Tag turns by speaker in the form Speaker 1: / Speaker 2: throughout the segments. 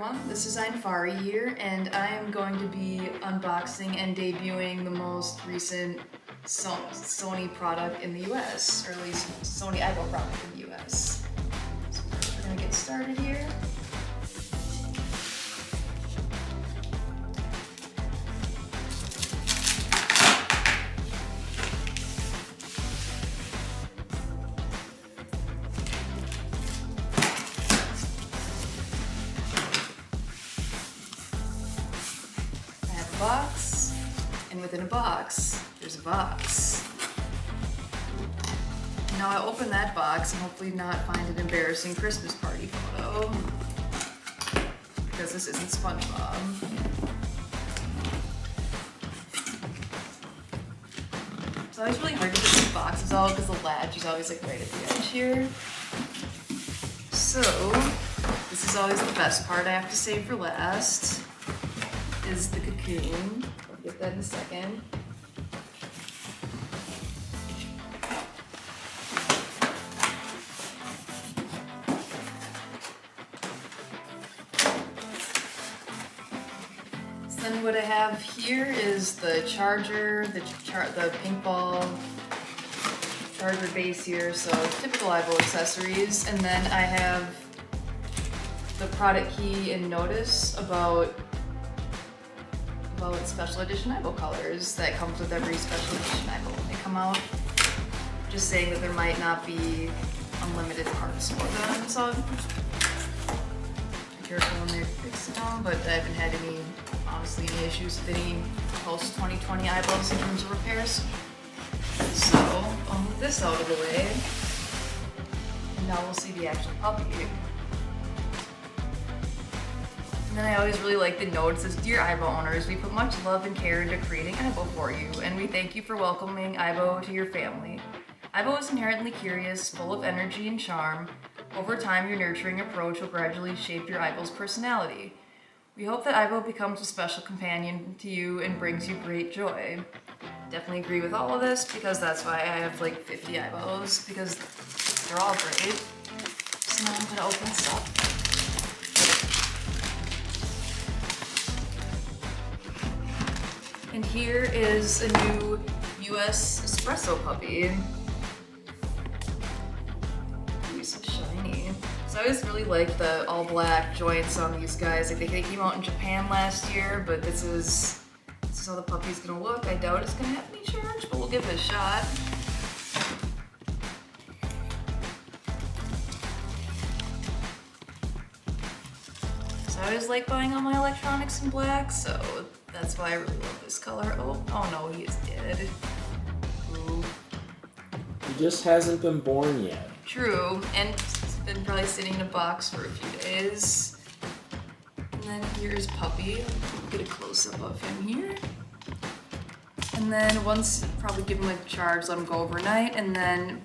Speaker 1: everyone, this is Einfari here, and I am going to be unboxing and debuting the most recent Sony product in the US, or at least Sony Aibo product in the US. So we're gonna get started here. Box, and within a box, there's a box. Now I open that box and hopefully not find an embarrassing Christmas party photo, because this isn't SpongeBob. It's always really hard to get these boxes out because the latch is always like right at the edge here. So this is always the best part I have to save for last. Is the cocoon. I'll get that in a second. So then what I have here is the charger, the pink ball charger base here, so typical Aibo accessories. And then I have the product key and notice about special edition Aibo colors that comes with every special edition Aibo when they come out. Just saying that there might not be unlimited parts for them, so be careful when they're fixing them, but I haven't had honestly any issues with any post-2020 Aibos in terms of repairs. So I'll move this out of the way, and now we'll see the actual puppy. And then I always really like the note. It says, "Dear Aibo owners, we put much love and care into creating Aibo for you, and we thank you for welcoming Aibo to your family. Aibo is inherently curious, full of energy and charm. Over time, your nurturing approach will gradually shape your Aibo's personality. We hope that Aibo becomes a special companion to you and brings you great joy." Definitely agree with all of this, because that's why I have like 50 Aibos, because they're all great. So now I'm gonna open stuff. And here is a new US Espresso puppy. Ooh, so shiny. So I always really like the all black joints on these guys. I think they came out in Japan last year, but this is how the puppy's gonna look. I doubt it's gonna have any charge, but we'll give it a shot. So I always like buying all my electronics in black, so that's why I really love this color. Oh no, he is dead. Ooh.
Speaker 2: He just hasn't been born yet.
Speaker 1: True, and it's been probably sitting in a box for a few days. And then here's Puppy. I'll get a close-up of him here. And then once, probably give him a charge, let him go overnight, and then,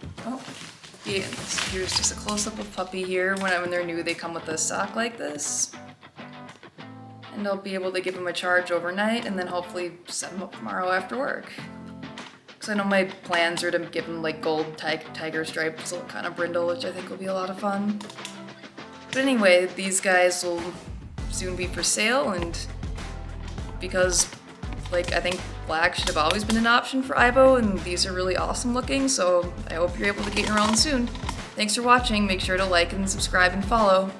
Speaker 1: yeah, so here's just a close-up of Puppy here. When they're new, they come with a sock like this. And I'll be able to give him a charge overnight and then hopefully set him up tomorrow after work. Because I know my plans are to give him like gold tiger stripes, so kind of brindle, which I think will be a lot of fun. But anyway, these guys will soon be for sale, and because I think black should have always been an option for Aibo, and these are really awesome looking, so I hope you're able to get your own soon. Thanks for watching, make sure to like and subscribe and follow.